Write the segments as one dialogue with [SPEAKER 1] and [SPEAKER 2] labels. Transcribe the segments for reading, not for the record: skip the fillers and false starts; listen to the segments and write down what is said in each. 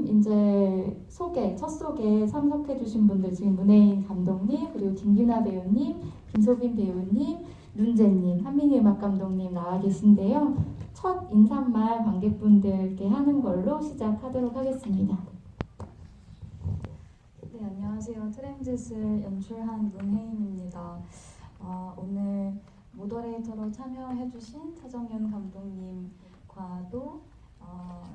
[SPEAKER 1] 이제 첫 소개 참석해주신 분들 지금 문혜인 감독님, 그리고 김규나 배우님, 김소빈 배우님, 눈재님, 한민희 음악 감독님 나와 계신데요. 첫 인사말 관객분들께 하는 걸로 시작하도록 하겠습니다.
[SPEAKER 2] 네, 안녕하세요. 트랜짓을 연출한 문혜인입니다. 오늘 모더레이터로 참여해주신 차정윤 감독님과도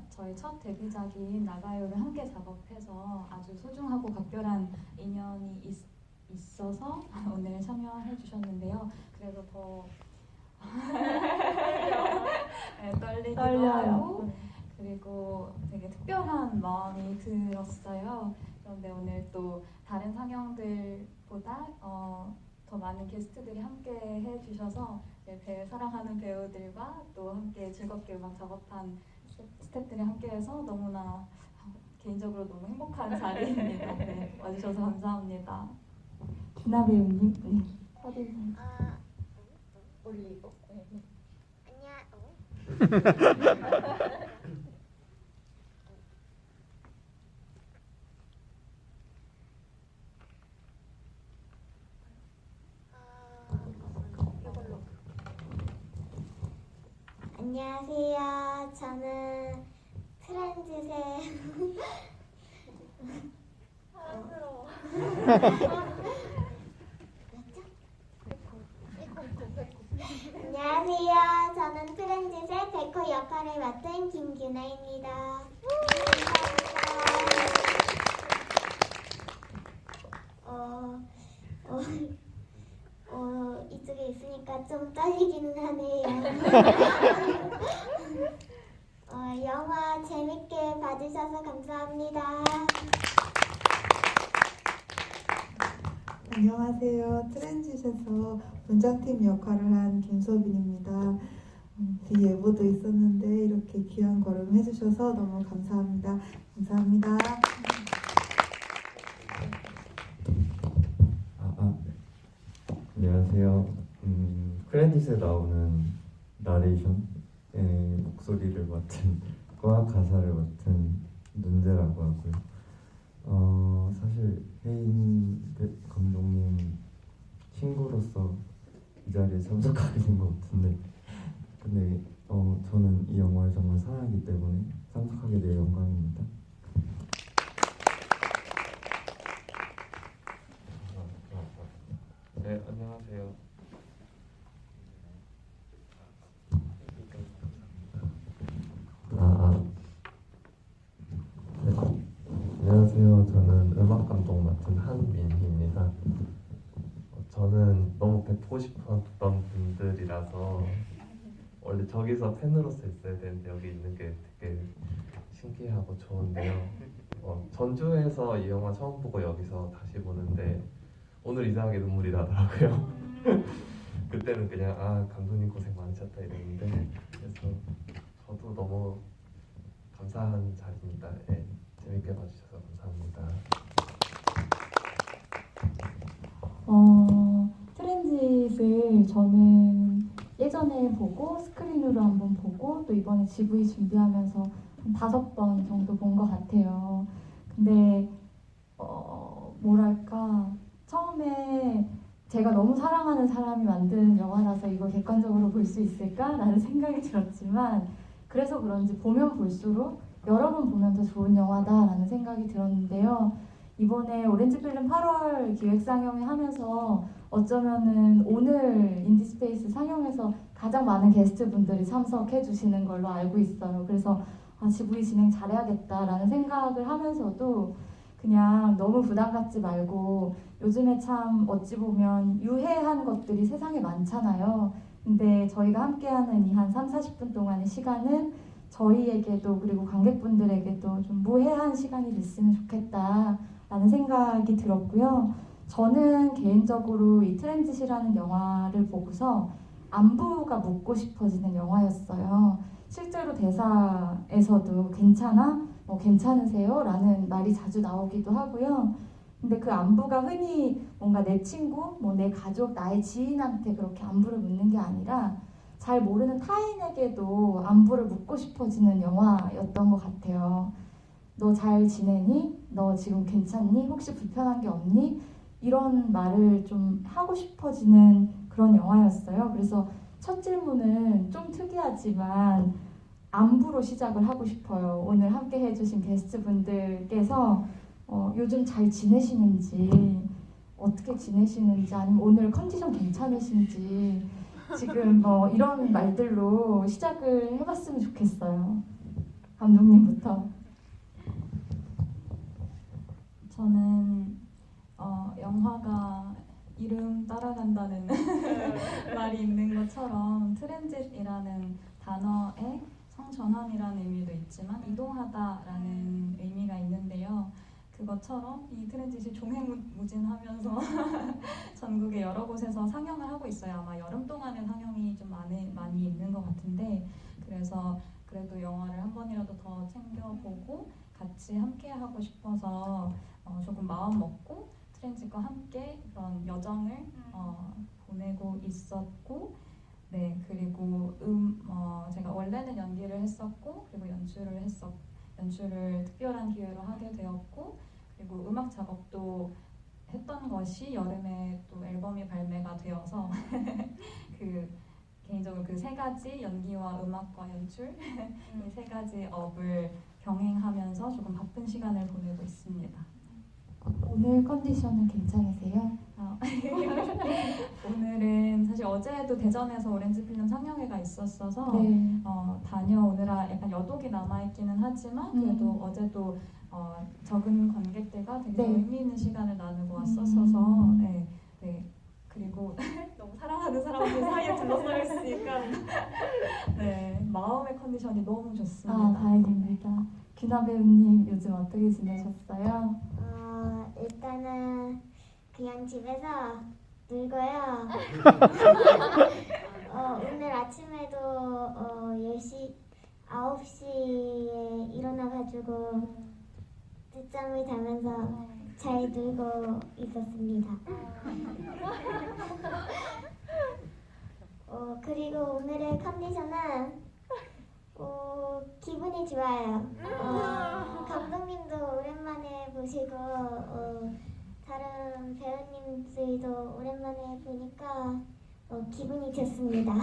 [SPEAKER 2] 저희 첫 데뷔작인 나가요를 함께 작업해서 아주 소중하고 각별한 인연이 있어서 오늘 참여해주셨는데요. 그래서 더 네, 떨리기도 하고 그리고 되게 특별한 마음이 들었어요. 그런데 오늘 또 다른 상영들보다 더 많은 게스트들이 함께 해주셔서 사랑하는 배우들과 또 함께 즐겁게 음악 작업한 스태프들이 함께해서 너무나 개인적으로 너무 행복한 자리입니다. 네, 와주셔서 감사합니다.
[SPEAKER 1] 규나 배우님, 네.
[SPEAKER 3] 올리고. 안녕하세요. 저는 트랜짓의 사랑스러워. 안녕하세요. 저는 트랜짓의 백호 역할을 맡은 김규나입니다. 이쪽에 있으니까 좀 떨리기는 하네요. 영화 재밌게 봐주셔서 감사합니다.
[SPEAKER 4] 안녕하세요. 트랜짓에서 분장팀 역할을 한 김소빈입니다. 뒤에 예보도 있었는데 이렇게 귀한 걸음 해주셔서 너무 감사합니다. 감사합니다.
[SPEAKER 5] 안녕하세요. 크레딧에 나오는 나레이션의 목소리를 맡은 과 가사를 맡은 눈재라고 하고요. 사실 혜인 감독님 친구로서 이 자리에 참석하게 된 것 같은데 근데 저는 이 영화를 정말 사랑하기 때문에 참석하게 되어 영광입니다. 네, 안녕하세요. 네. 안녕하세요. 저는 음악 감독 맡은 한민희입니다. 저는 너무 뵙고 싶었던 분들이라서 원래 저기서 팬으로서 있어야 되는데 여기 있는 게 되게 신기하고 좋은데요. 전주에서 이 영화 처음 보고 여기서 다시 보는데 오늘 이상하게 눈물이 나더라고요. 그때는 그냥 감독님 고생 많으셨다 이랬는데 그래서 저도 너무 감사한 자리입니다. 네, 재밌게 봐주셔서 감사합니다.
[SPEAKER 1] 트랜짓을 저는 예전에 보고 스크린으로 한번 보고 또 이번에 GV 준비하면서 한 5번 정도 본 것 같아요. 근데 뭐랄까 처음에 제가 너무 사랑하는 사람이 만든 영화라서 이걸 객관적으로 볼 수 있을까라는 생각이 들었지만 그래서 그런지 보면 볼수록 여러 번 보면 더 좋은 영화다라는 생각이 들었는데요. 이번에 오렌지 필름 8월 기획 상영을 하면서 어쩌면은 오늘 인디스페이스 상영에서 가장 많은 게스트분들이 참석해 주시는 걸로 알고 있어요. 그래서 GV 진행 잘해야겠다라는 생각을 하면서도 그냥 너무 부담 갖지 말고 요즘에 참 어찌 보면 유해한 것들이 세상에 많잖아요. 근데 저희가 함께하는 이 한 30-40분 동안의 시간은 저희에게도 그리고 관객분들에게도 좀 무해한 시간이 됐으면 좋겠다라는 생각이 들었고요. 저는 개인적으로 이 트랜짓이라는 영화를 보고서 안부가 묻고 싶어지는 영화였어요. 실제로 대사에서도 괜찮아? 괜찮으세요? 라는 말이 자주 나오기도 하고요. 근데 그 안부가 흔히 뭔가 내 친구, 내 가족, 나의 지인한테 그렇게 안부를 묻는 게 아니라 잘 모르는 타인에게도 안부를 묻고 싶어지는 영화였던 것 같아요. 너 잘 지내니? 너 지금 괜찮니? 혹시 불편한 게 없니? 이런 말을 좀 하고 싶어지는 그런 영화였어요. 그래서 첫 질문은 좀 특이하지만 안부로 시작을 하고 싶어요. 오늘 함께 해주신 게스트분들께서 요즘 잘 지내시는지, 어떻게 지내시는지, 아니면 오늘 컨디션 괜찮으신지 지금 이런 말들로 시작을 해봤으면 좋겠어요. 감독님부터.
[SPEAKER 2] 저는 영화가 이름 따라간다는 말이 있는 것처럼 트랜짓이라는 단어에 성전환이라는 의미도 있지만 이동하다라는 의미가 있는데요. 그것처럼 이 트랜짓이 종횡무진하면서 전국의 여러 곳에서 상영을 하고 있어요. 아마 여름 동안에 상영이 좀 많이 있는 것 같은데, 그래서 그래도 영화를 한 번이라도 더 챙겨보고 같이 함께 하고 싶어서 조금 마음 먹고 트랜짓과 함께 그런 여정을 보내고 있었고, 네, 그리고 제가 원래는 연기를 했었고, 그리고 연출을 특별한 기회로 하게 되었고, 그리고 음악 작업도 했던 것이 여름에 또 앨범이 발매가 되어서 개인적으로 그 세 가지, 연기와 음악과 연출 이 세 가지 업을 병행하면서 조금 바쁜 시간을 보내고 있습니다.
[SPEAKER 1] 오늘 컨디션은 괜찮으세요?
[SPEAKER 2] 오늘은 사실 어제도 대전에서 오렌지 필름 상영회가 있었어서
[SPEAKER 1] 네.
[SPEAKER 2] 다녀오느라 약간 여독이 남아있기는 하지만 그래도 어제도 적은 관객들과 되게
[SPEAKER 1] 네.
[SPEAKER 2] 의미 있는 시간을 나누고 왔었어서 네. 그리고 너무 사랑하는 사람들 사이에 둘러싸여 있으니까 네, 마음의 컨디션이 너무 좋습니다.
[SPEAKER 1] 다행입니다. 규나 배우님 요즘 어떻게 지내셨어요?
[SPEAKER 3] 일단은 그냥 집에서 놀고요. 오늘 아침에도 10시, 9시에 일어나가지고 늦잠을 자면서 잘 놀고 있었습니다. 그리고 오늘의 컨디션은 기분이 좋아요. 감독님도 오랜만에 보시고 다른 배우님들도 오랜만에 보니까 기분이 좋습니다.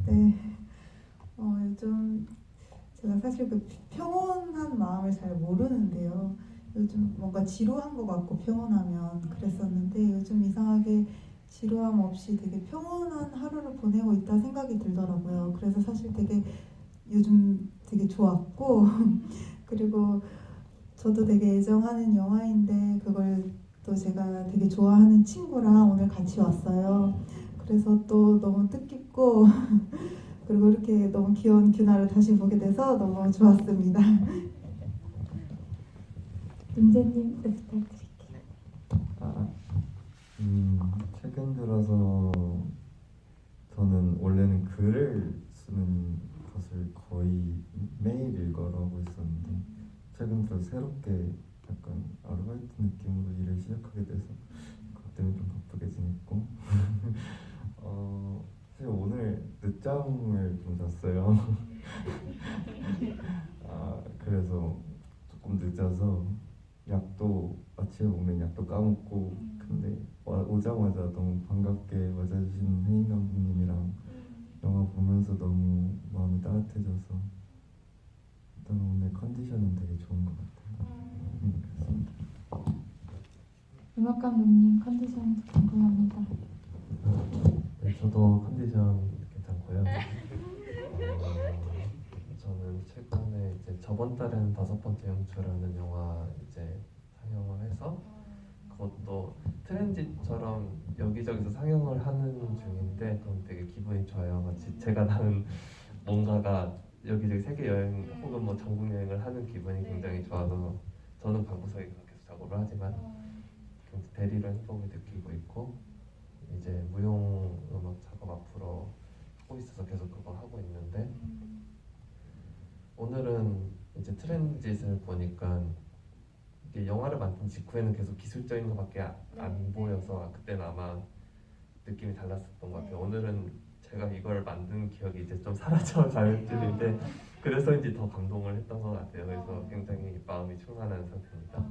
[SPEAKER 4] 네. 요즘 제가 사실 그 평온한 마음을 잘 모르는데요. 요즘 뭔가 지루한 것 같고 평온하면 그랬었는데 요즘 이상하게 지루함 없이 되게 평온한 하루를 보내고 있다 생각이 들더라고요. 그래서 사실 되게 요즘 되게 좋았고 그리고 저도 되게 애정하는 영화인데 그걸 또 제가 되게 좋아하는 친구랑 오늘 같이 왔어요. 그래서 또 너무 뜻깊고 그리고 이렇게 너무 귀여운 규나를 다시 보게 돼서 너무 좋았습니다.
[SPEAKER 1] 문재님 부탁드릴게요.
[SPEAKER 6] 최근 들어서 저는 원래는 글을 쓰는 것을 거의 매일 일과로 하고 있었는데 최근 들어 새롭게 약간 아르바이트 느낌으로 일을 시작하게 돼서 그것 때문에 좀 바쁘게 지냈고 사실 오늘 늦잠을 좀 잤어요. 그래서 조금 늦어서 약도 아침에 먹는 약도 까먹고 근데 오자마자 너무 반갑게 맞아주신 혜인 감독님이랑 영화 보면서 너무 마음이 따뜻해져서 일단 오늘 컨디션은 되게 좋은 것 같아요. 그렇습니다.
[SPEAKER 1] 음악 감독님 컨디션 궁금합니다.
[SPEAKER 5] 네, 저도 컨디션 괜찮고요. 저는 최근에 이제 저번 달에는 5번째 영주라는 영화 이제 상영을 해서 그것도 트랜짓처럼 여기저기서 상영을 하는 중인데 그럼 되게 기분이 좋아요. 마치 제가 나는 뭔가가 여기저기 세계 여행 혹은 뭐 전국 여행을 하는 기분이 굉장히 좋아서 저는 방구석에 계속 작업을 하지만 대리를 행복을 느끼고 있고 이제 무용 음악 작업 앞으로 하고 있어서 계속 그거 하고 있는데 오늘은 이제 트랜짓을 보니까 이게 영화를 만든 직후에는 계속 기술적인 것밖에 안 보여서 그때는 아마 느낌이 달랐었던 것 같아요. 오늘은 제가 이걸 만든 기억이 이제 좀 사라져 갈 줄인데 그래서인지 더 감동을 했던 것 같아요. 그래서 굉장히 마음이 충만한 상태입니다.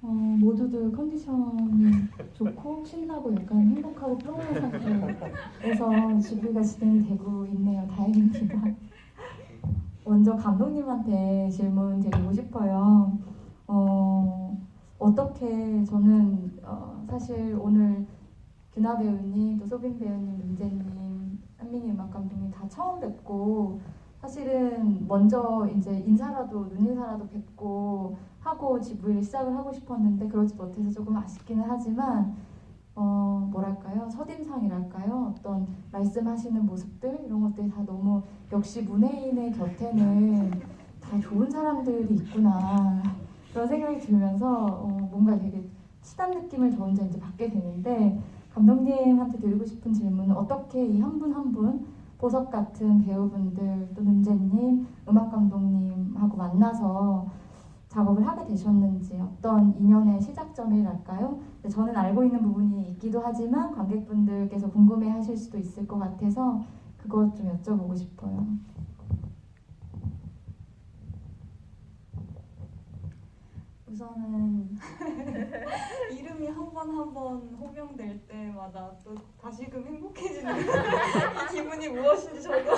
[SPEAKER 1] 모두들 컨디션이 좋고 신나고 약간 행복하고 평온한 상태에서 GV가 진행이 되고 있네요. 다행입니다. 먼저 감독님한테 질문 드리고 싶어요. 어떻게 저는 사실 오늘 규나 배우님, 또 소빈 배우님, 민재님, 한민희 음악 감독님 다 처음 뵙고 사실은 먼저 이제 인사라도 눈인사라도 뵙고 하고 GV를 시작을 하고 싶었는데 그러지 못해서 조금 아쉽기는 하지만 뭐랄까요, 첫인상이랄까요, 어떤 말씀하시는 모습들 이런 것들이 다 너무 역시 문예인의 곁에는 다 좋은 사람들이 있구나 그런 생각이 들면서 뭔가 되게 친한 느낌을 저 혼자 이제 받게 되는데 감독님한테 드리고 싶은 질문은 어떻게 이 한 분 한 분 보석 같은 배우분들 또 은재님, 음악 감독님하고 만나서 작업을 하게 되셨는지 어떤 인연의 시작점이랄까요? 저는 알고 있는 부분이 있기도 하지만 관객분들께서 궁금해하실 수도 있을 것 같아서 그것 좀 여쭤보고 싶어요.
[SPEAKER 2] 우선은 이름이 한 번 한 번 호명될 때마다 또 다시금 행복해지는 이 기분이 무엇인지 저도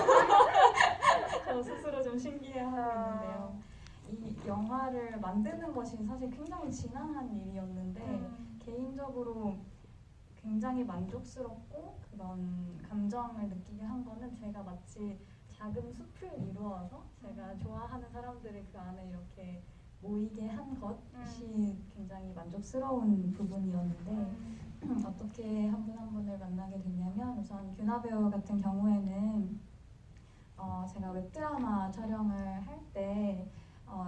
[SPEAKER 2] 저 스스로 좀 신기해하고 있는데요. 이 영화를 만드는 것이 사실 굉장히 지난한 일이었는데 개인적으로 굉장히 만족스럽고 그런 감정을 느끼게 한 거는 제가 마치 작은 숲을 이루어서 제가 좋아하는 사람들을 그 안에 이렇게 모이게 한 것이 굉장히 만족스러운 부분이었는데 어떻게 한 분 한 분을 만나게 됐냐면 우선 규나 배우 같은 경우에는 제가 웹드라마 촬영을 할 때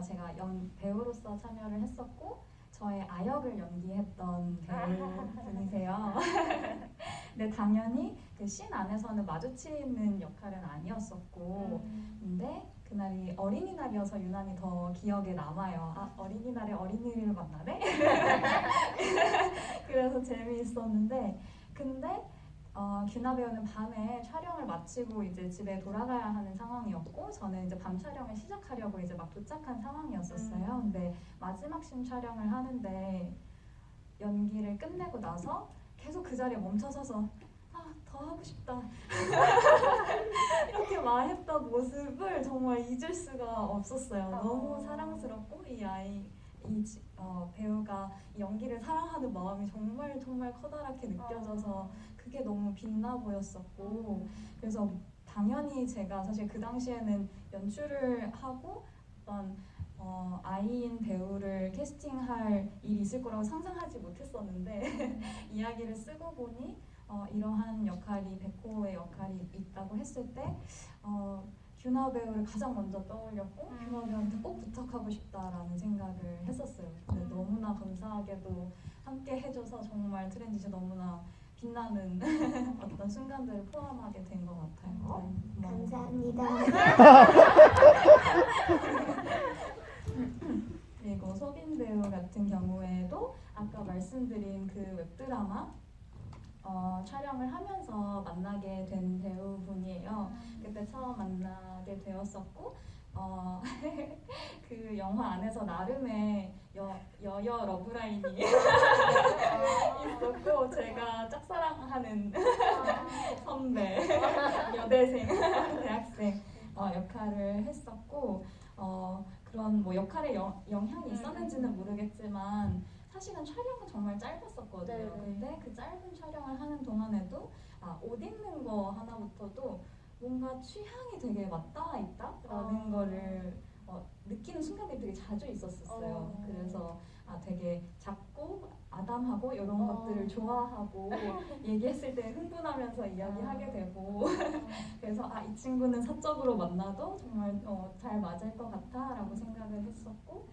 [SPEAKER 2] 제가 배우로서 참여를 했었고 저의 아역을 연기했던 배우분이세요. 근데 당연히 그 씬 안에서는 마주치는 역할은 아니었었고 근데 그날이 어린이날이어서 유난히 더 기억에 남아요. 아, 어린이날에 어린이를 만나네? 그래서 재미있었는데 근데 규나 배우는 밤에 촬영을 마치고 이제 집에 돌아가야 하는 상황이었고 저는 이제 밤 촬영을 시작하려고 이제 막 도착한 상황이었었어요. 근데 마지막 씬 촬영을 하는데 연기를 끝내고 나서 계속 그 자리에 멈춰서서 더 하고 싶다 이렇게 말했던 모습을 정말 잊을 수가 없었어요. 너무 사랑스럽고 배우가 이 연기를 사랑하는 마음이 정말 정말 커다랗게 느껴져서 그게 너무 빛나 보였었고 그래서 당연히 제가 사실 그 당시에는 연출을 하고 어떤 아이인 배우를 캐스팅할 일이 있을 거라고 상상하지 못했었는데 이야기를 쓰고 보니 이러한 역할이 백호의 역할이 있다고 했을 때 규나 배우를 가장 먼저 떠올렸고 규나 배우한테 꼭 부탁하고 싶다라는 생각을 했었어요. 근데 너무나 감사하게도 함께 해줘서 정말 트랜지션 너무나 빛나는 어떤 순간들을 포함하게 된 것 같아요. 네,
[SPEAKER 3] 감사합니다.
[SPEAKER 2] 그리고 소빈 배우 같은 경우에도 아까 말씀드린 그 웹드라마 촬영을 하면서 만나게 된 배우분이에요. 그때 처음 만나게 되었었고 그 영화 안에서 나름의 여여 러브라인이 있었고 제가 짝사랑하는 선배 여대생 대학생 역할을 했었고 그런 뭐 역할에 영향이 있었는지는 모르겠지만 사실은 촬영은 정말 짧았었거든요. 근데 그 짧은 촬영을 하는 동안에도 옷 입는 거 하나부터도 뭔가 취향이 되게 맞닿아 있다라는 거를 느끼는 순간들이 되게 자주 있었어요. 그래서 되게 작고 아담하고 이런 것들을 좋아하고 얘기했을 때 흥분하면서 이야기하게 되고 그래서 이 친구는 사적으로 만나도 정말 잘 맞을 것 같아라고 생각을 했었고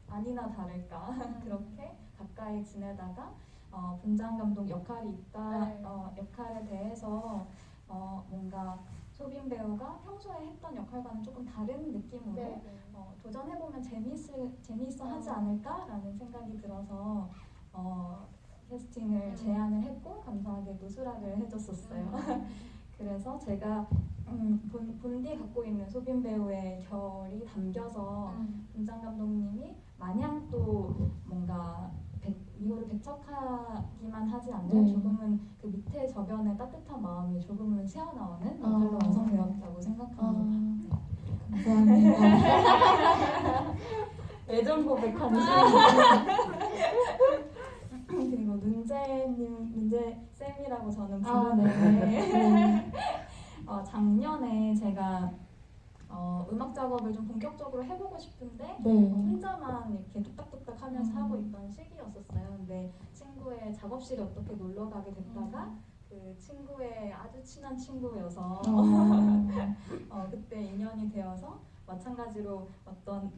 [SPEAKER 2] 아니나 다를까 그렇게 가까이 지내다가 분장 감독 역할이 있다 역할에 대해서 뭔가 소빈 배우가 평소에 했던 역할과는 조금 다른 느낌으로 도전해보면 재미있어 하지 않을까라는 생각이 들어서 캐스팅을 제안을 했고 감사하게도 수락을 해줬었어요. 그래서 제가 본디 갖고 있는 소빈 배우의 결이 담겨서 김장 감독님이 마냥 또 뭔가 이거를 배척하기만 하지 않는
[SPEAKER 1] 네.
[SPEAKER 2] 조금은 그 밑에 저변의 따뜻한 마음이 조금은 새어나오는 역할로 완성되었다고 생각합니다.
[SPEAKER 1] 감사합니다. 애정 고백하는
[SPEAKER 2] 그리고 눈재 쌤이라고 저는
[SPEAKER 1] 아,
[SPEAKER 2] 부르는데
[SPEAKER 1] 네.
[SPEAKER 2] 작년에 제가 음악 작업을 좀 본격적으로 해보고 싶은데
[SPEAKER 1] 네.
[SPEAKER 2] 혼자만 이렇게 뚝딱뚝딱 하면서 하고
[SPEAKER 1] 음.
[SPEAKER 2] 있던 시기였었어요. 근데 친구의 작업실에 어떻게 놀러 가게 됐다가 그 친구의 아주 친한 친구여서 그때 인연이 되어서 마찬가지로 어떤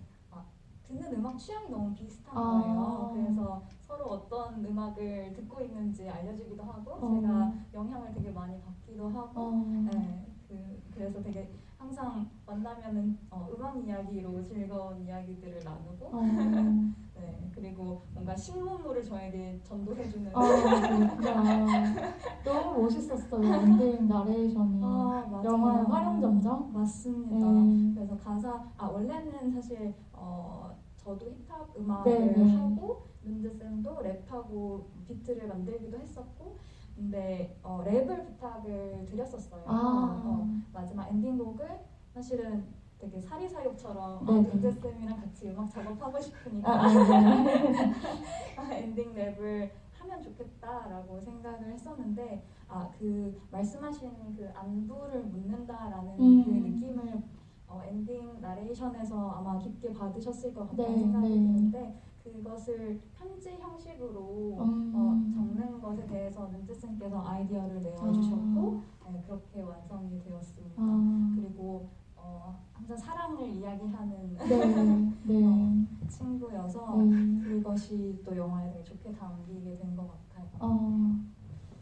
[SPEAKER 2] 듣는 음악 취향이 너무 비슷한 거예요. 그래서 서로 어떤 음악을 듣고 있는지 알려주기도 하고 제가 영향을 되게 많이 받기도 하고 네, 그래서 되게 항상 만나면은 음악 이야기로 즐거운 이야기들을 나누고 네, 그리고 뭔가 신문물을 저에게 전도해주는
[SPEAKER 1] 그렇구나. 너무 멋있었어요. 엔딩 나레이션이.
[SPEAKER 2] 맞아요.
[SPEAKER 1] 영화의 활용점정?
[SPEAKER 2] 맞습니다.
[SPEAKER 1] 네.
[SPEAKER 2] 그래서 가사 원래는 사실 저도 힙합
[SPEAKER 1] 네,
[SPEAKER 2] 음악을
[SPEAKER 1] 네.
[SPEAKER 2] 하고 문재 쌤도 랩하고 비트를 만들기도 했었고 근데 랩을 부탁을 드렸었어요. 마지막 엔딩곡을 사실은 되게 사리사욕처럼
[SPEAKER 1] 네,
[SPEAKER 2] 문재
[SPEAKER 1] 네.
[SPEAKER 2] 쌤이랑 같이 음악 작업하고 싶으니까
[SPEAKER 1] 네.
[SPEAKER 2] 엔딩 랩을 하면 좋겠다라고 생각을 했었는데 그 말씀하신 그 안부를 묻는다라는 그 느낌을 엔딩 나레이션에서 아마 깊게 받으셨을 것 같다는
[SPEAKER 1] 네,
[SPEAKER 2] 생각이
[SPEAKER 1] 네.
[SPEAKER 2] 드는데 그것을 편지 형식으로 적는 것에 대해서 문재쌤께서 아이디어를 내어주셨고 네, 그렇게 완성이 되었습니다. 그리고 항상 사랑을 이야기하는
[SPEAKER 1] 네.
[SPEAKER 2] 친구여서 그것이 또 영화에 되게 좋게 담기게 된 것 같아요.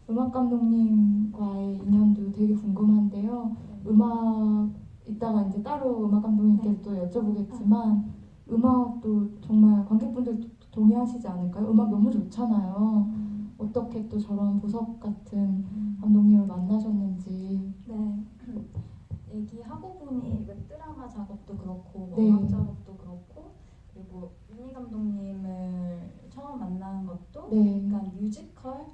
[SPEAKER 1] 음악 감독님과의 인연도 되게 궁금한데요. 음악 이따가 이제 따로 음악 감독님께 또 여쭤보겠지만 음악도 정말 관객분들 동의하시지 않을까요? 음악 너무 좋잖아요. 어떻게 또 저런 보석 같은 감독님을 만나셨는지.
[SPEAKER 2] 네. 얘기하고 보니 웹드라마 작업도 그렇고
[SPEAKER 1] 네.
[SPEAKER 2] 음악 작업도 그렇고 그리고 윤희 감독님을 처음 만난 것도
[SPEAKER 1] 네.
[SPEAKER 2] 약간 뮤지컬,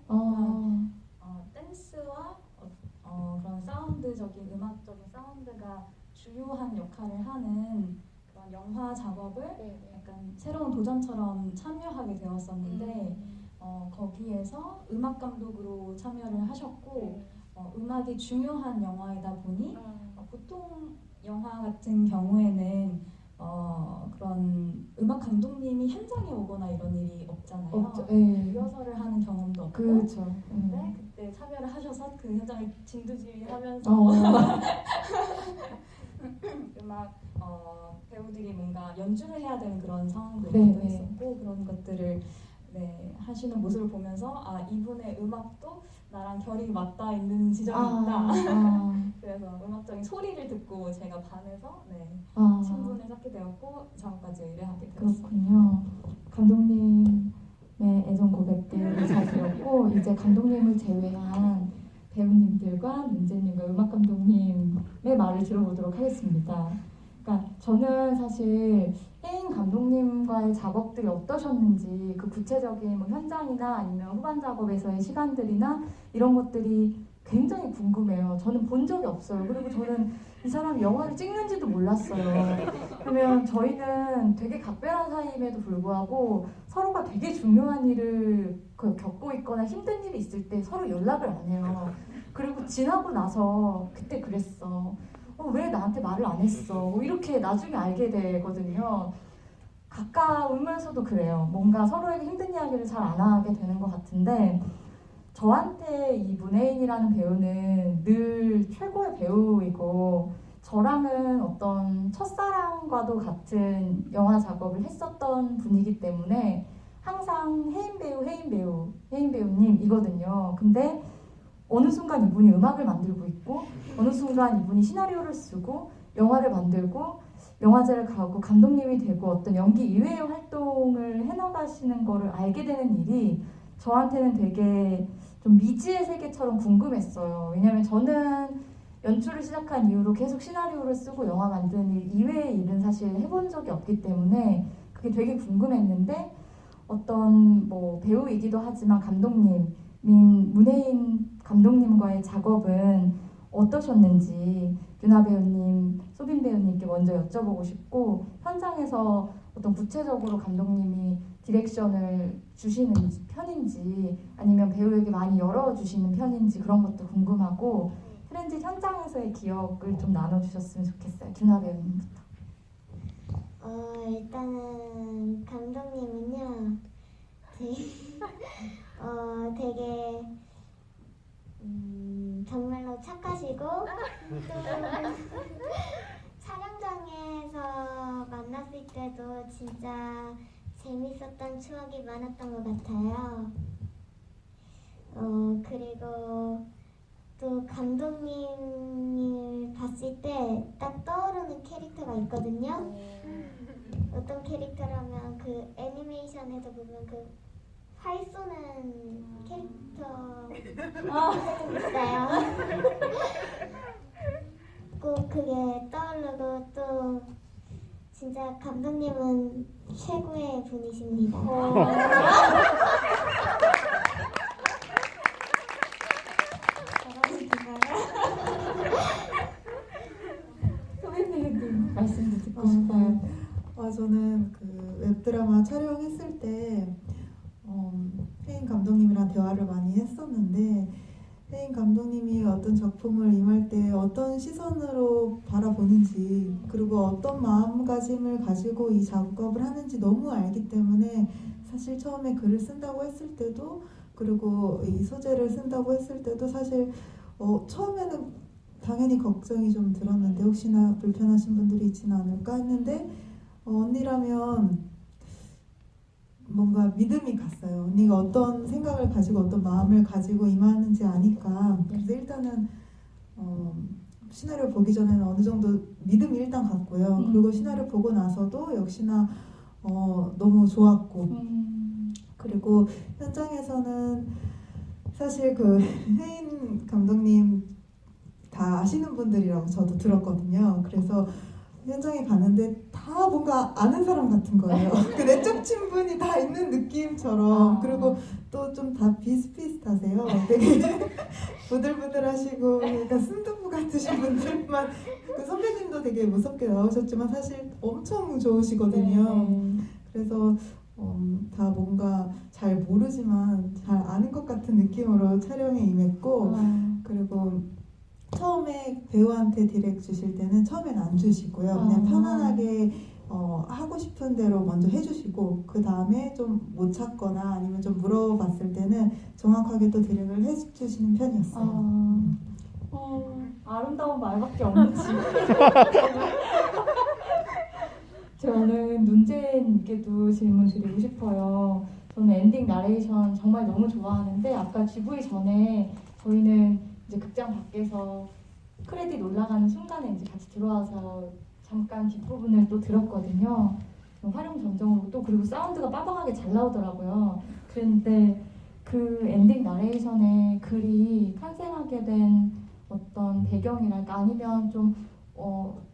[SPEAKER 2] 댄스와 그런 사운드적인 음악적인 사운드가 주요한 역할을 하는 그런 영화 작업을 약간 새로운 도전처럼 참여하게 되었었는데 거기에서 음악 감독으로 참여를 하셨고 음악이 중요한 영화이다 보니 보통 영화 같은 경우에는 그런 음악 감독님이 현장에 오거나 이런 일이 없잖아요.
[SPEAKER 1] 없죠. 네.
[SPEAKER 2] 리허설을 하는 경험도 없고
[SPEAKER 1] 그렇죠.
[SPEAKER 2] 근데 그때 참여를 하셔서 그 현장을 진두지휘하면서 음악 배우들이 뭔가 연주를 해야 되는 그런 상황도
[SPEAKER 1] 네,
[SPEAKER 2] 있기도
[SPEAKER 1] 네.
[SPEAKER 2] 했었고 그런 것들을 하시는 모습을 보면서 이분의 음악도 나랑 결이 맞닿아 있는 지점이 있다. 그래서 음악적인 소리를 듣고 제가 반해서 친분을 쌓게 되었고 작업까지 의뢰하게 되었습니다.
[SPEAKER 1] 그렇군요. 감독님의 애정 고백들을 잘 들었고 이제 감독님을 제외한 배우님들과 문재님과 음악 감독님의 말을 들어보도록 하겠습니다. 그러니까 저는 사실 혜인 감독님과의 작업들이 어떠셨는지 그 구체적인 뭐 현장이나 아니면 후반 작업에서의 시간들이나 이런 것들이 굉장히 궁금해요. 저는 본 적이 없어요. 그리고 저는 이 사람이 영화를 찍는지도 몰랐어요. 그러면 저희는 되게 각별한 사이임에도 불구하고 서로가 되게 중요한 일을 겪고 있거나 힘든 일이 있을 때 서로 연락을 안 해요. 그리고 지나고 나서 그때 그랬어. 왜 나한테 말을 안 했어? 뭐 이렇게 나중에 알게 되거든요. 가까우면서도 그래요. 뭔가 서로에게 힘든 이야기를 잘 안 하게 되는 것 같은데 저한테 이 문혜인이라는 배우는 늘 최고의 배우이고 배우랑은 어떤 첫사랑과도 같은 영화 작업을 했었던 분이기 때문에 항상 혜인 배우님이거든요. 근데 어느 순간 이분이 음악을 만들고 있고 어느 순간 이분이 시나리오를 쓰고 영화를 만들고 영화제를 가고 감독님이 되고 어떤 연기 이외의 활동을 해나가시는 거를 알게 되는 일이 저한테는 되게 좀 미지의 세계처럼 궁금했어요. 왜냐면 저는 연출을 시작한 이후로 계속 시나리오를 쓰고 영화 만드는 일 이외의 일은 사실 해본 적이 없기 때문에 그게 되게 궁금했는데 어떤 뭐 배우이기도 하지만 감독님인 문혜인 감독님과의 작업은 어떠셨는지 유나 배우님, 소빈 배우님께 먼저 여쭤보고 싶고 현장에서 어떤 구체적으로 감독님이 디렉션을 주시는 편인지 아니면 배우에게 많이 열어주시는 편인지 그런 것도 궁금하고 트렌짓 현장에서의 기억을 좀 나눠주셨으면 좋겠어요. 유나 배우님부터.
[SPEAKER 3] 일단은 감독님은요 되게 정말로 착하시고 또 촬영장에서 만났을 때도 진짜 재밌었던 추억이 많았던 것 같아요. 그리고 또 감독님을 봤을 때 딱 떠오르는 캐릭터가 있거든요. 어떤 캐릭터라면 그 애니메이션에서 보면 그 활 쏘는 캐릭터 있어요. 꼭 그게 떠오르고 또 진짜 감독님은 최고의 분이십니다.
[SPEAKER 1] 소빈 배우님 말씀도 듣고 싶어요.
[SPEAKER 4] 저는 그 웹드라마 촬영했을 때 혜인 감독님이랑 대화를 많이 했었는데 혜인 감독님이 어떤 작품을 임할 때 어떤 시선으로 바라보는지 그리고 어떤 마음가짐을 가지고 이 작업을 하는지 너무 알기 때문에 사실 처음에 글을 쓴다고 했을 때도 그리고 이 소재를 쓴다고 했을 때도 사실 처음에는 당연히 걱정이 좀 들었는데 혹시나 불편하신 분들이 있지는 않을까 했는데 언니라면 뭔가 믿음이 갔어요. 언니가 어떤 생각을 가지고 어떤 마음을 가지고 임하는지 아니까 그래서 일단은 시나리오 보기 전에는 어느 정도 믿음이 일단 갔고요. 그리고 시나리오 보고 나서도 역시나 너무 좋았고 그리고 현장에서는 사실 그 혜인 감독님 다 아시는 분들이라고 저도 들었거든요. 그래서 현장에 갔는데 다 뭔가 아는 사람 같은 거예요. 그 내적 친분이 다 있는 느낌처럼 그리고 또 좀 다 비슷비슷하세요. 되게 부들부들하시고 약간 순두부 같으신 분들만 그 선배님도 되게 무섭게 나오셨지만 사실 엄청 좋으시거든요. 그래서 다 뭔가 잘 모르지만 잘 아는 것 같은 느낌으로 촬영에 임했고 그리고 처음에 배우한테 디렉 주실 때는 처음엔 안 주시고요. 그냥 편안하게 하고 싶은 대로 먼저 해주시고 그 다음에 좀 못 찾거나 아니면 좀 물어봤을 때는 정확하게 또 디렉을 해주시는 편이었어요.
[SPEAKER 1] 아름다운 말밖에 없는지. 저는 눈재님께도 질문 드리고 싶어요. 저는 엔딩 나레이션 정말 너무 좋아하는데 아까 GV 전에 저희는 이제 극장 밖에서 크레딧 올라가는 순간에 이제 같이 들어와서 잠깐 뒷부분을 또 들었거든요. 활용 점정으로 또 그리고 사운드가 빠방하게 잘 나오더라고요. 그런데 그 엔딩 나레이션의 글이 탄생하게 된 어떤 배경이랄까 아니면 좀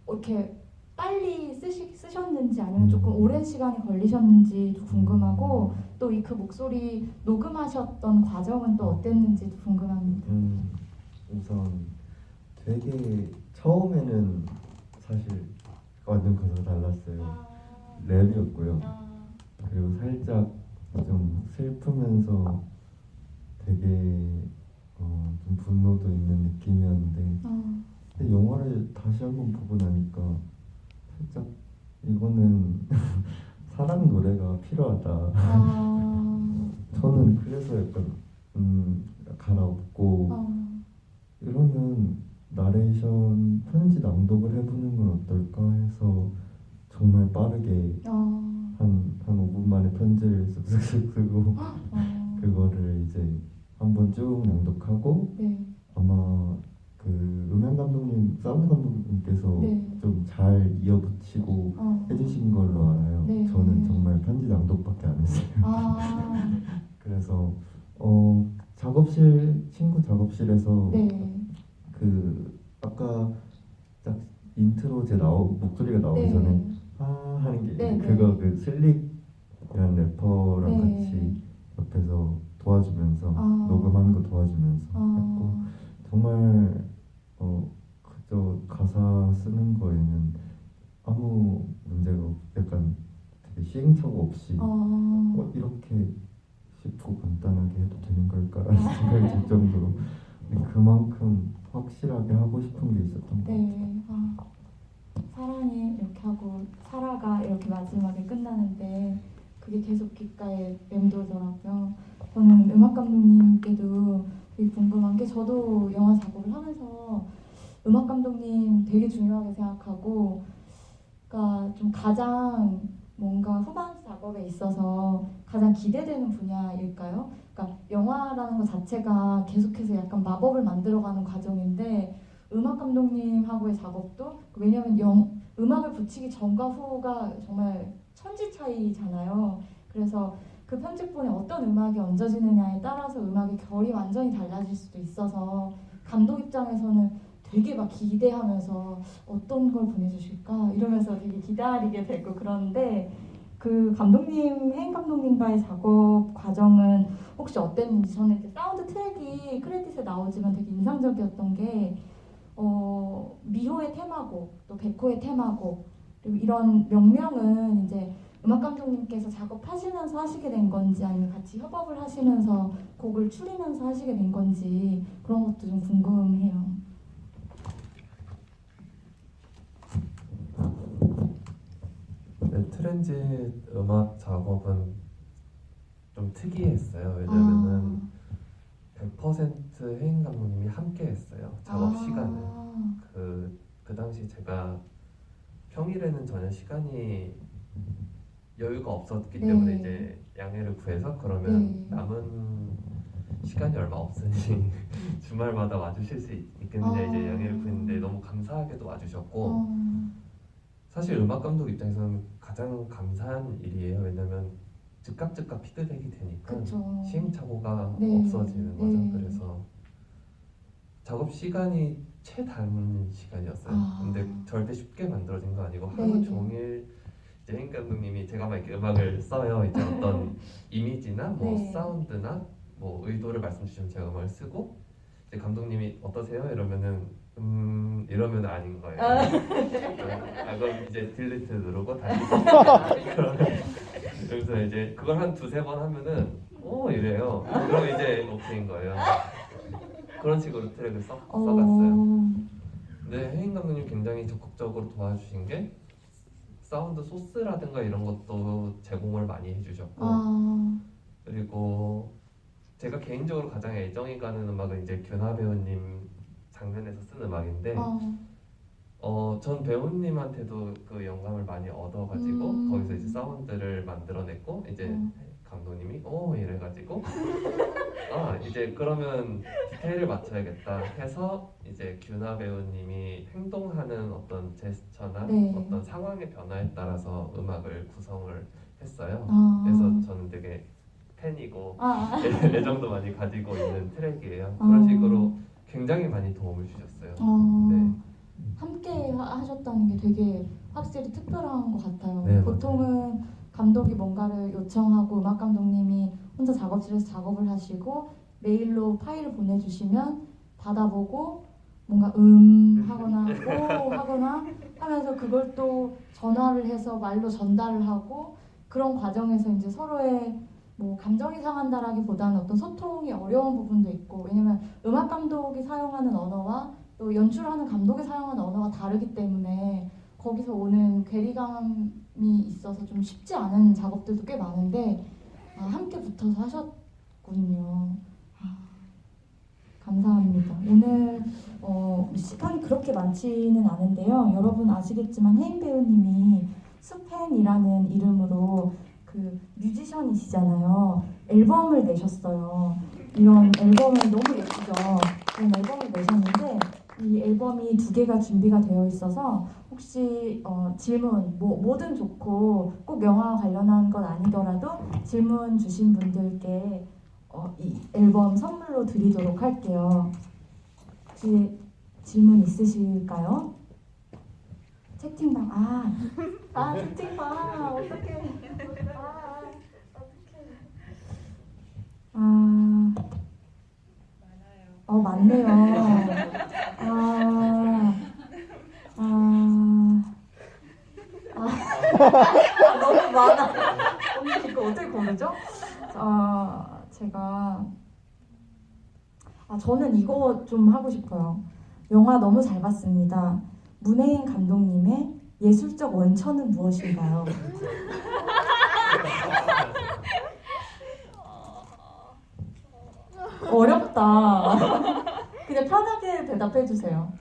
[SPEAKER 1] 이렇게 빨리 쓰셨는지 아니면 조금 오랜 시간이 걸리셨는지도 궁금하고 또 이 그 목소리 녹음하셨던 과정은 또 어땠는지도 궁금합니다.
[SPEAKER 6] 우선 되게 처음에는 사실 완전 가사가 달랐어요. 랩이었고요. 그리고 살짝 좀 슬프면서 되게 좀 분노도 있는 느낌이었는데 근데 영화를 다시 한번 보고 나니까 살짝 이거는 사랑 노래가 필요하다. 저는 그래서 약간 갈아엎고 이러면 나레이션 편지 낭독을 해보는 건 어떨까 해서 정말 빠르게 한 5분 만에 편지를 쓱쓱쓱 쓰고 그거를 이제 한번 쭉 낭독하고 아마 그 음향 감독님, 사운드 감독님께서 좀 잘 이어붙이고 해주신 걸로 알아요. 저는 정말 편지 낭독밖에 안 했어요. 그래서 작업실 친구 작업실에서 그 아까 목소리가 나오기 전에 아 하는 게
[SPEAKER 1] 네,
[SPEAKER 6] 그거 그 슬릭이라는 래퍼랑
[SPEAKER 1] 네.
[SPEAKER 6] 같이 옆에서 도와주면서
[SPEAKER 1] 아.
[SPEAKER 6] 녹음하는 거 도와주면서 했고 정말 그저 가사 쓰는 거에는 아무 문제가 약간 되게 시행착오 없이 이렇게 쉽고 간단하게 해도 되는 걸까라는 생각이 들 정도로 그만큼 확실하게 하고 싶은 게 있었던 것 같아요.
[SPEAKER 1] 네. 사랑해 이렇게 하고 살아가 이렇게 마지막에 끝나는데 그게 계속 귓가에 맴돌더라고요. 저는 음악 감독님께도 되게 궁금한 게 저도 영화 작업을 하면서 음악 감독님 되게 중요하게 생각하고 그러니까 좀 가장 뭔가 후반 작업에 있어서 가장 기대되는 분야일까요? 그러니까 영화라는 것 자체가 계속해서 약간 마법을 만들어가는 과정인데 음악 감독님하고의 작업도 왜냐하면 음악을 붙이기 전과 후가 정말 천지 차이잖아요. 그래서 그 편집본에 어떤 음악이 얹어지느냐에 따라서 음악의 결이 완전히 달라질 수도 있어서 감독 입장에서는 되게 막 기대하면서 어떤 걸 보내주실까 이러면서 되게 기다리게 되고 그런데 그 감독님, 해인 감독님과의 작업 과정은 혹시 어땠는지 저는 이렇게 사운드 트랙이 크레딧에 나오지만 되게 인상적이었던 게 미호의 테마곡, 또 백호의 테마곡 그리고 이런 명명은 이제 음악 감독님께서 작업하시면서 하시게 된 건지 아니면 같이 협업을 하시면서 곡을 추리면서 하시게 된 건지 그런 것도 좀 궁금해요.
[SPEAKER 5] 네, 트랜짓 음악 작업은 좀 특이했어요. 왜냐면은 100% 혜인 감독님이 함께 했어요. 작업 시간을. 그 당시 제가 평일에는 전혀 시간이 여유가 없었기
[SPEAKER 1] 네.
[SPEAKER 5] 때문에 이제 양해를 구해서 그러면
[SPEAKER 1] 네.
[SPEAKER 5] 남은 시간이 얼마 없으니 주말마다 와주실 수 있겠느냐 이제 양해를 구했는데 너무 감사하게도 와주셨고 사실 음악 감독 입장에서는 가장 감사한 일이에요. 왜냐면 즉각 피드백이 되니까
[SPEAKER 1] 그쵸.
[SPEAKER 5] 시행착오가
[SPEAKER 1] 네.
[SPEAKER 5] 없어지는 거죠.
[SPEAKER 1] 네.
[SPEAKER 5] 그래서 작업 시간이 최단 시간이었어요. 근데 절대 쉽게 만들어진 거 아니고 하루
[SPEAKER 1] 네.
[SPEAKER 5] 종일 이제 혜인 감독님이 제가 막 이렇게 음악을 써요. 이제 어떤 이미지나 뭐
[SPEAKER 1] 네.
[SPEAKER 5] 사운드나 뭐 의도를 말씀 주시면 제가 음악을 쓰고 이제 감독님이 어떠세요? 이러면 아닌 거예요. 그럼 이제 딜리트 누르고 다시 그래서 이제 그걸 한 두세 번 하면은 이래요. 그럼 이제 오케이인 거예요. 그런 식으로 트랙을 써갔어요. 근데 혜인 감독님 굉장히 적극적으로 도와주신 게 사운드 소스라든가 이런 것도 제공을 많이 해주셨고 그리고 제가 개인적으로 가장 애정이 가는 음악은 이제 규나 배우님 장면에서 쓴 음악인데 전 배우님한테도 그 영감을 많이 얻어가지고 거기서 이제 사운드를 만들어냈고 이제 감독님이 이래가지고 이제 그러면 디테일을 맞춰야겠다 해서 이제 규나 배우님이 행동하는 어떤 제스처나
[SPEAKER 1] 네.
[SPEAKER 5] 어떤 상황의 변화에 따라서 음악을 구성을 했어요. 그래서 저는 되게 팬이고 애정도 많이 가지고 있는 트랙이에요. 그런 식으로 굉장히 많이 도움을 주셨어요. 네.
[SPEAKER 1] 함께 하셨다는 게 되게 확실히 특별한 것 같아요.
[SPEAKER 5] 네,
[SPEAKER 1] 보통은 감독이 뭔가를 요청하고 음악 감독님이 혼자 작업실에서 작업을 하시고 메일로 파일을 보내주시면 받아보고 뭔가 하거나 오 하거나 하면서 그걸 또 전화를 해서 말로 전달을 하고 그런 과정에서 이제 서로의 뭐 감정이 상한다라기보다는 어떤 소통이 어려운 부분도 있고 왜냐면 음악 감독이 사용하는 언어와 또 연출하는 감독이 사용하는 언어가 다르기 때문에 거기서 오는 괴리감이 있어서 좀 쉽지 않은 작업들도 꽤 많은데 함께 붙어서 하셨군요. 감사합니다. 오늘 시간이 그렇게 많지는 않은데요. 여러분 아시겠지만 혜인 배우님이 수펜이라는 이름으로 그 뮤지션이시잖아요. 앨범을 내셨어요. 이런 앨범을 너무 예쁘죠. 이런 앨범을 내셨는데 이 앨범이 2개가 준비가 되어 있어서 혹시 질문 뭐든 좋고 꼭 영화 관련한 건 아니더라도 질문 주신 분들께 이 앨범 선물로 드리도록 할게요. 혹시 질문 있으실까요? 채팅방 채팅방 어떡해. 맞네요. 너무 많아. 언니 이거 어떻게 고르죠? 제가 저는 이거 좀 하고 싶어요. 영화 너무 잘 봤습니다. 문혜인 감독님의 예술적 원천은 무엇인가요? 어렵다. 그냥 편하게 대답해 주세요.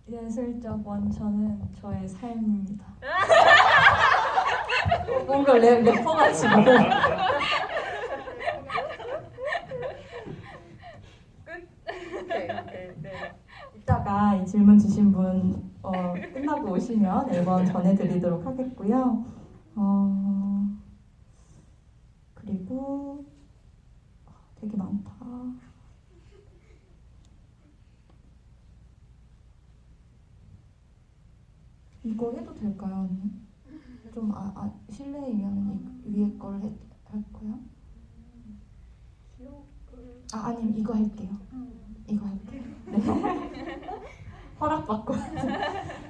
[SPEAKER 2] 예술적 원천은 저의 삶입니다.
[SPEAKER 1] 뭔가 래퍼 같이 뭐. 이따가 이 질문 주신 분 끝나고 오시면 앨범 전해드리도록 하겠고요. 그리고 되게 많다. 이거 해도 될까요, 언니? 좀 실례이면 위에 걸 할까요? 아니면 이거 할게요. 이거 할게요. 네. 허락받고.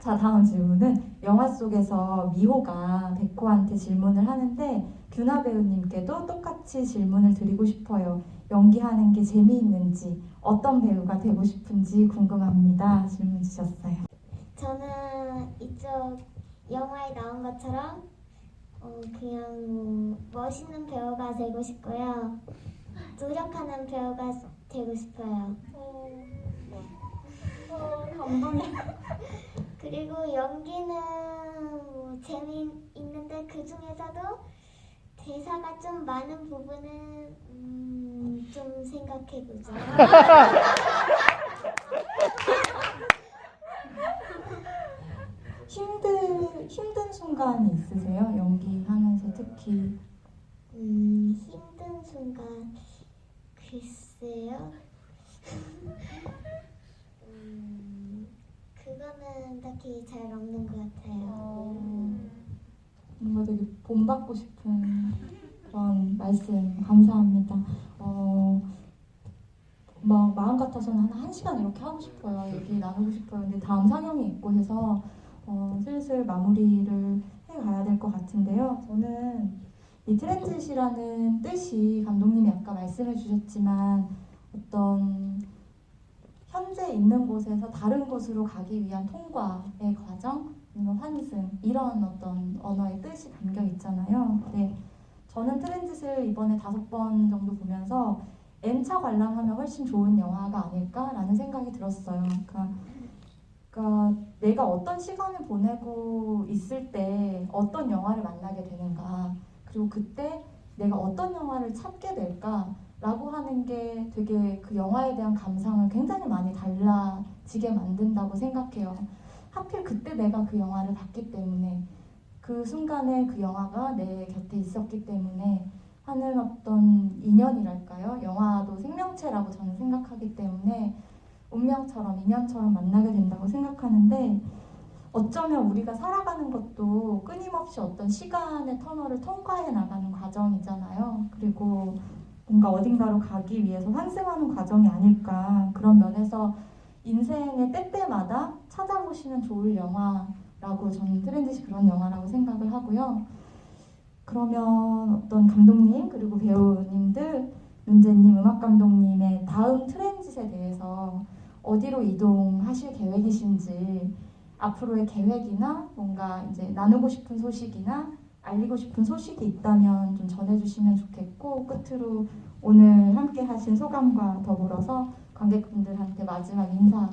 [SPEAKER 1] 자, 다음 질문은 영화 속에서 미호가 백호한테 질문을 하는데 규나 배우님께도 똑같이 질문을 드리고 싶어요. 연기하는 게 재미있는지, 어떤 배우가 되고 싶은지 궁금합니다. 질문 주셨어요.
[SPEAKER 3] 저는 이쪽 영화에 나온 것처럼 그냥 멋있는 배우가 되고 싶고요. 노력하는 배우가 되고 싶어요.
[SPEAKER 1] 감동이.
[SPEAKER 3] 그리고 연기는 재미있는데 그 중에서도 대사가 좀 많은 부분은 좀 생각해보죠.
[SPEAKER 1] 힘든 순간이 있으세요? 연기하면서 특히.
[SPEAKER 3] 힘든 순간 글쎄요. 그거는 딱히 잘 없는 것 같아요.
[SPEAKER 1] 뭔가 되게 본받고 싶은 그런 말씀 감사합니다. 막 마음 같아서는 한 1시간 이렇게 하고 싶어요. 얘기 나누고 싶어요. 근데 다음 상영이 있고 해서 슬슬 마무리를 해가야 될 것 같은데요. 저는 이 트랜짓이라는 뜻이 감독님이 아까 말씀해 주셨지만 어떤 현재 있는 곳에서 다른 곳으로 가기 위한 통과의 과정, 아니면 환승 이런 어떤 언어의 뜻이 담겨 있잖아요. 근데 저는 트랜짓을 이번에 5번 정도 보면서 N차 관람하면 훨씬 좋은 영화가 아닐까라는 생각이 들었어요. 그러니까 내가 어떤 시간을 보내고 있을 때 어떤 영화를 만나게 되는가, 그리고 그때 내가 어떤 영화를 찾게 될까라고 하는 게 되게 그 영화에 대한 감상을 굉장히 많이 달라지게 만든다고 생각해요. 하필 그때 내가 그 영화를 봤기 때문에, 그 순간에 그 영화가 내 곁에 있었기 때문에 하는 어떤 인연이랄까요? 영화도 생명체라고 저는 생각하기 때문에 운명처럼 인연처럼 만나게 된다고 생각하는데, 어쩌면 우리가 살아가는 것도 끊임없이 어떤 시간의 터널을 통과해 나가는 과정이잖아요. 그리고 뭔가 어딘가로 가기 위해서 환승하는 과정이 아닐까. 그런 면에서 인생의 때때마다 찾아보시면 좋을 영화라고 저는 트랜짓이 그런 영화라고 생각을 하고요. 그러면 어떤 감독님 그리고 배우님들, 윤재님 음악감독님의 다음 트랜짓에 대해서 어디로 이동하실 계획이신지, 앞으로의 계획이나 뭔가 이제 나누고 싶은 소식이나 알리고 싶은 소식이 있다면 좀 전해주시면 좋겠고, 끝으로 오늘 함께 하신 소감과 더불어서 관객분들한테 마지막 인사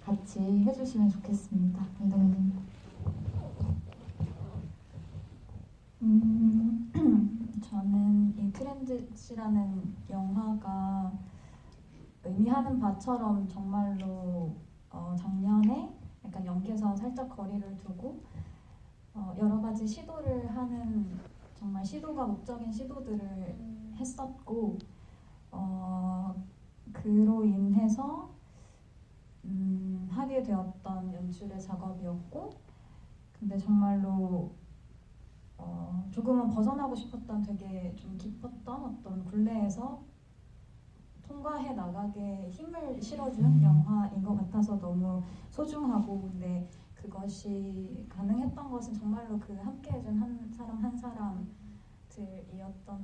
[SPEAKER 1] 같이 해주시면 좋겠습니다. 감독님.
[SPEAKER 2] 저는 이 트랜짓이라는 영화가 의미하는 바처럼 정말로 작년에 약간 연기에서 살짝 거리를 두고 여러 가지 시도를 하는 정말 시도가 목적인 시도들을 했었고 그로 인해서 하게 되었던 연출의 작업이었고 근데 정말로 조금은 벗어나고 싶었던 되게 좀 깊었던 어떤 굴레에서 통과해 나가게 힘을 실어준 영화인 것 같아서 너무 소중하고 근데 그것이 가능했던 것은 정말로 그 함께해준 한 사람 한 사람들이었던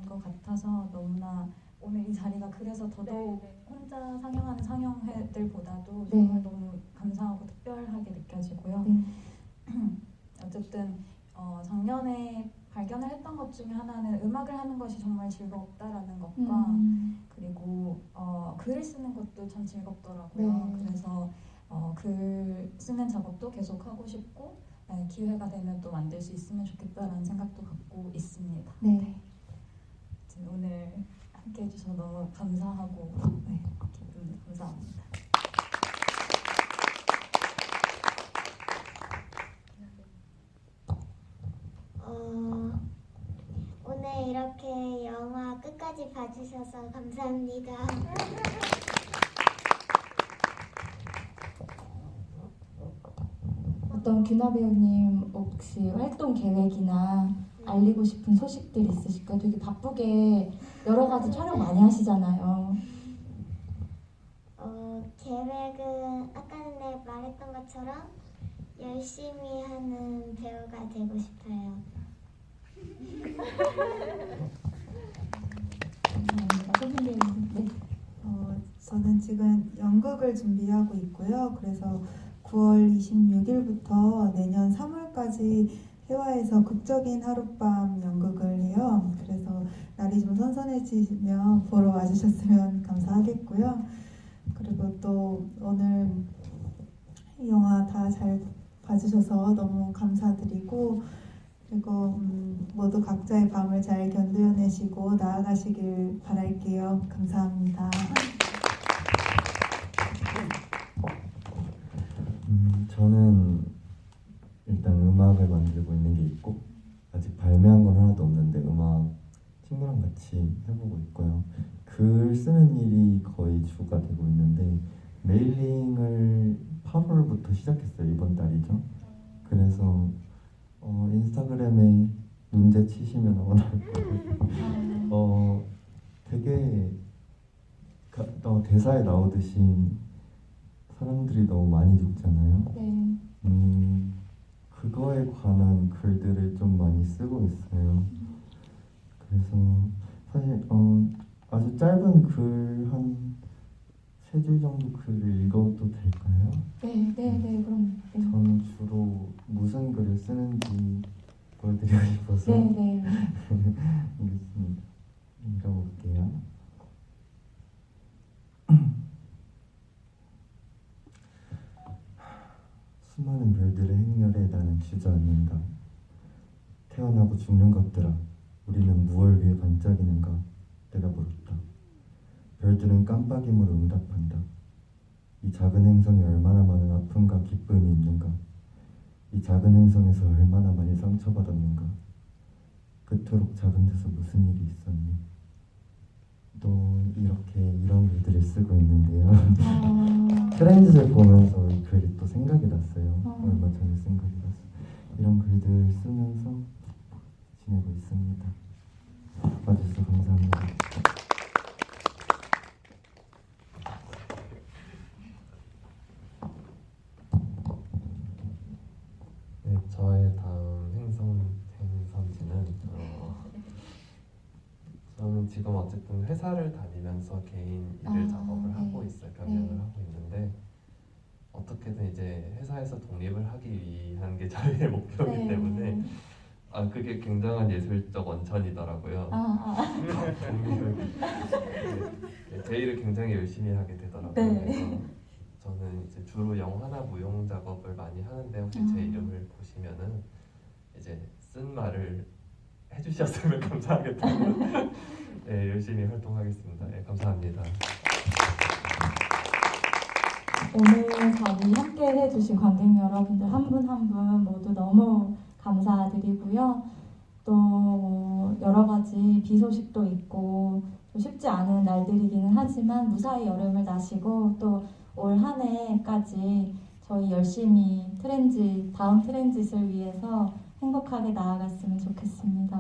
[SPEAKER 2] 것 같아서 너무나 오늘 이 자리가 그래서 더더욱 혼자 상영하는 상영회들보다도 정말 너무 감사하고 특별하게 느껴지고요. 어쨌든 작년에 발견을 했던 것 중에 하나는 음악을 하는 것이 정말 즐겁다라는 것과 그리고 글을 쓰는 것도 참 즐겁더라고요. 그래서 글 쓰는 작업도 계속 하고 싶고 기회가 되면 또 만들 수 있으면 좋겠다라는 생각도 갖고 있습니다.
[SPEAKER 1] 네.
[SPEAKER 2] 오늘 함께 해주셔서 너무 감사하고 기쁩니다. 감사합니다.
[SPEAKER 3] 오늘 이렇게 영화 끝까지 봐주셔서 감사합니다.
[SPEAKER 1] 어떤 규나 배우님 혹시 활동 계획이나 알리고 싶은 소식들 있으실까요? 되게 바쁘게 여러 가지 촬영 많이 하시잖아요.
[SPEAKER 3] 계획은 아까 전에 말했던 것처럼 열심히 하는 배우가 되고 싶어요.
[SPEAKER 1] 네.
[SPEAKER 4] 저는 지금 연극을 준비하고 있고요. 그래서 9월 26일부터 내년 3월까지 해화에서 극적인 하룻밤 연극을 해요. 그래서 날이 좀 선선해지면 보러 와주셨으면 감사하겠고요. 그리고 또 오늘 영화 다 잘 봐주셔서 너무 감사드리고 그리고 모두 각자의 밤을 잘 견뎌내시고 나아가시길 바랄게요. 감사합니다.
[SPEAKER 6] 저는 일단 음악을 만들고 있는 게 있고 아직 발매한 건 하나도 없는데 음악 친구랑 같이 해보고 있고요. 글 쓰는 일이 거의 주가 되고 있는데 메일링을 8월부터 시작했어요. 이번 달이죠. 그래서 인스타그램에 문제 치시면 아마 나올 거예요. 되게 대사에 나오듯이 사람들이 너무 많이 죽잖아요.
[SPEAKER 1] 네.
[SPEAKER 6] 그거에 관한 글들을 좀 많이 쓰고 있어요. 그래서 사실 아주 짧은 글 한 3줄 정도 글을 읽어도 될까요?
[SPEAKER 1] 네, 그럼. 네.
[SPEAKER 6] 저는 주로 무슨 글을 쓰는지 보여드리고 싶어서
[SPEAKER 1] 네.
[SPEAKER 6] 알겠습니다. 읽어볼게요. 수많은 별들의 행렬에 나는 주저앉는다. 태어나고 죽는 것들아, 우리는 무얼 위해 반짝이는가? 내가 물었다. 별들은 깜빡임으로 응답한다. 이 작은 행성에 얼마나 많은 아픔과 기쁨이 있는가? 이 작은 행성에서 얼마나 많이 상처받았는가? 그토록 작은 데서 무슨 일이 있었니? 또 이렇게 이런 글들을 쓰고 있는데요. 프렌즈를 보면서 이 글이 또 생각이 났어요. 얼마 전에 생각이 났어요. 이런 글들 쓰면서 지내고 있습니다. 봐주셔서 감사합니다.
[SPEAKER 5] 네, 저의 다음 행선지는 저는 지금 어쨌든 회사를 다니면서 개인 일을 작업을 하고 있어요. 병행을 하고 있는데 어떻게든 이제 회사에서 독립을 하기 위한 게 저희의 목표이기 때문에 그게 굉장한 예술적 원천이더라고요. 독립을 제 일을 굉장히 열심히 하게 되더라고요. 그래서 저는 이제 주로 영화나 무용 작업을 많이 하는데 혹시 제 이름을 보시면은 이제 쓴 말을 해주셨으면 감사하겠다고 네, 열심히 활동하겠습니다. 네, 감사합니다.
[SPEAKER 1] 오늘 자리 함께 해주신 관객 여러분들 한 분 한 분 모두 너무 감사드리고요. 또 여러 가지 비 소식도 있고 좀 쉽지 않은 날들이기는 하지만 무사히 여름을 나시고 또 올 한 해까지 저희 열심히 다음 트랜짓을 위해서 행복하게 나아갔으면 좋겠습니다.